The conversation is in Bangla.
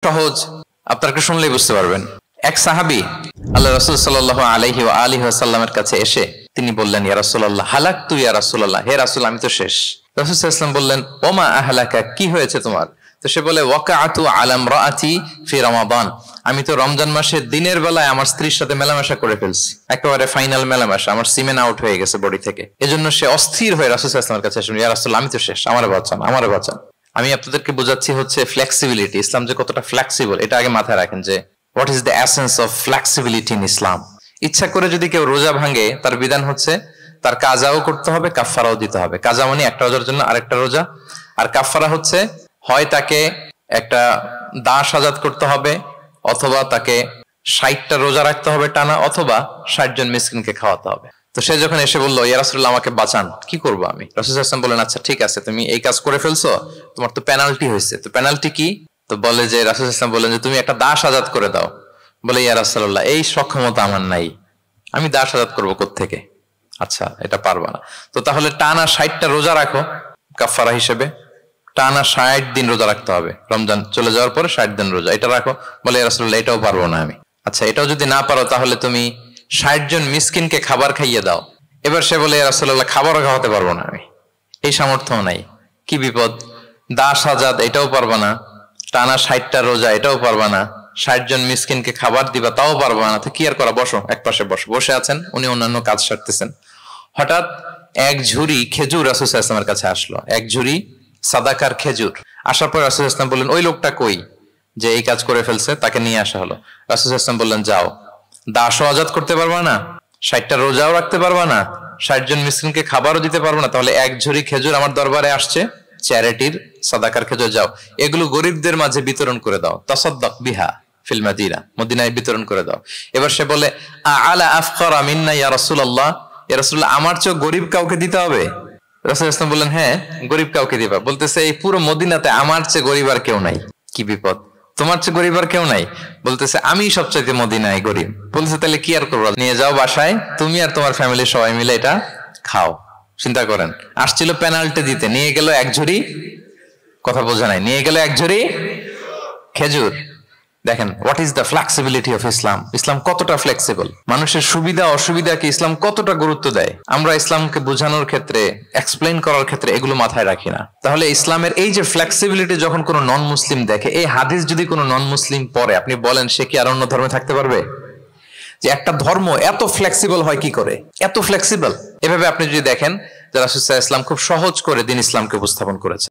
সহজ, আপনাকে শুনলেই বুঝতে পারবেন। এক সাহাবী আল্লাহ রাসূল সাল্লাল্লাহু আলাইহি ওয়া আলিহি ওয়াসাল্লামের কাছে এসে তিনি বললেন, ইয়া রাসূলুল্লাহ হালাকতু ইয়া রাসূলুল্লাহ, হে রাসূল আমি তো শেষ। রাসূল সাল্লাল্লাহু আলাইহি ওয়াসাল্লাম বললেন, ওমা আহলাকা, কি হয়েছে তোমার? তো সে বলে, ওয়াকাআতু আলা ইমরাআতি ফি রমাদান, আমি তো রমজান মাসে দিনের বেলায় আমার স্ত্রীর সাথে মেলামেশা করে ফেলছি, একেবারে ফাইনাল মেলামেশা, আমার সিমেন আউট হয়ে গেছে বডি থেকে। এজন্য সে অস্থির হয়ে রাসূল সাল্লাল্লাহু আলাইহি ওয়াসাল্লামের কাছে এসে, ইয়া রাসূলুল্লাহ আমি তো শেষ, আমারে বাঁচান, আমারে বাঁচান। আমি আপনাদেরকে বোঝাচ্ছি হচ্ছে ফ্লেক্সিবিলিটি, ইসলাম যে কতটা ফ্লেক্সিবল এটা আগে মাথায় রাখেন, যে what is the essence of flexibility in Islam. ইচ্ছা করে যদি কেউ রোজা ভাঙে, তার বিধান হচ্ছে তার কাজাও করতে হবে, কাফফারাও দিতে হবে। কাজা মানে একটা রোজার জন্য আরেকটা রোজা, আর কাফফারা হচ্ছে হয় তাকে একটা দাস আজাদ করতে হবে, অথবা তাকে 60টা রোজা রাখতে হবে টানা, অথবা 60 জন মিসকিনকে খাওয়াতে হবে। তো সে যখন এসে বললো, ইয়া রাসূলুল্লাহ আমাকে বাঁচান, কি করবো আমি? রাসূল সাল্লাল্লাহু আলাইহি ওয়াসাল্লাম বললেন, আচ্ছা ঠিক আছে, তুমি এই কাজ করে ফেলছো, তোমার তো পেনাল্টি হয়েছে। তো পেনাল্টি কি? তো বলে যে, রাসূল সাল্লাল্লাহু আলাইহি ওয়াসাল্লাম বললেন যে তুমি একটা দাস আজাদ করে দাও। বলে, ইয়া রাসূলুল্লাহ এই সক্ষমতা আমার নাই, আমি দাস আজাদ করবো কোত্থেকে? আচ্ছা এটা পারবা না, তো তাহলে টানা 60টা রোজা রাখো কাফফারা হিসেবে, টানা 60 দিন রোজা রাখতে হবে, রমজান চলে যাওয়ার পরে 60 দিন রোজা, এটা রাখো। বলে, ইয়া রাসূলুল্লাহ এটাও পারবো না আমি। আচ্ছা এটাও যদি না পারো, তাহলে তুমি 60 জন মিসকিনকে খাবার খাইয়ে দাও। এবার সে বলে, ইয়া রাসূলুল্লাহ খাবারও খাওয়াতে পারবো না আমি, এই সামর্থ্য নাই। কি বিপদ! দাস আজাদ এটাও পারবা না, টানা 60টা রোজা এটাও পারবা না, 60 জন মিসকিনকে খাবার দিবা তাও পারবা না। তো কি আর করা, বসো, এক পাশে বসো। বসে আছেন, উনি অন্যান্য কাজ সারতেছেন। হঠাৎ এক ঝুড়ি খেজুর রাসূল সাল্লাল্লাহু আলাইহি ওয়াসাল্লামের কাছে আসলো, এক ঝুড়ি সাদাকার খেজুর। আসার পর রাসূল সাল্লাল্লাহু আলাইহি ওয়াসাল্লাম বললেন, ওই লোকটা কই যে এই কাজ করে ফেলছে? তাকে নিয়ে আসা হলো। রাসূল সাল্লাল্লাহু আলাইহি ওয়াসাল্লাম বললেন, যাও, দাসও আজাদ করতে পারবা না, 60টা রোজাও রাখতে পারবা না, 60 জন মিসকিনকে খাবারও দিতে পারবা না, তাহলে এক ঝুড়ি খেজুর আমার দরবারে আসছে, চ্যারিটির সাদাকার খেজুর, যাও এগুলো গরিবদের মাঝে বিতরণ করে দাও, তাসাদ্দাক বিহা ফিল মাদিনা, মদিনায় বিতরণ করে দাও। এবার সে বলে, আলা আফকারা মিন্না ইয়া রাসূলুল্লাহ, ইয়া রাসূলুল্লাহ আমার চেয়ে গরিব কাউকে দিতে হবে? রাসূল সাল্লাল্লাহু আলাইহি ওয়াসাল্লাম বললেন, হ্যাঁ গরিব কাউকে দিবা। বলতেছে, এই পুরো মদিনাতে আমার চেয়ে গরিব আর কেউ নাই। কি বিপদ! তোমার চেয়ে গরিব আর কেউ নাই? বলতেছে, আমি সবচাইতে মদিনায় গরিব। বলতেছে, তাহলে কি আর করবো, নিয়ে যাও বাসায়, তুমি আর তোমার ফ্যামিলির সবাই মিলে এটা খাও। চিন্তা করেন, আসছিল পেনাল্টি দিতে, নিয়ে গেল এক ঝুড়ি, কথা বোঝা নাই, নিয়ে গেল এক ঝুড়ি খেজুর। দেখেন what is the flexibility of Islam. Islam কতটা ফ্লেক্সিবল, মানুষের সুবিধা অসুবিধাকে ইসলাম কতটা গুরুত্ব দেয়। আমরা ইসলামকে বোঝানোর ক্ষেত্রে, এক্সপ্লেইন করার ক্ষেত্রে এগুলো মাথায় রাখি না। তাহলে ইসলামের এই যে ফ্লেক্সিবিলিটি যখন কোনো নন মুসলিম দেখে, এই হাদিস যদি কোনো নন মুসলিম পড়ে, আপনি বলেন সে কি আর অন্য ধর্মে থাকতে পারবে? যে একটা ধর্ম এত ফ্লেক্সিবল হয় কি করে, এত ফ্লেক্সিবল? এভাবে আপনি যদি দেখেন যে রাসূল সাল্লাল্লাহু আলাইহি ওয়াসাল্লাম খুব সহজ করে দিন ইসলামকে উপস্থাপন করেছে।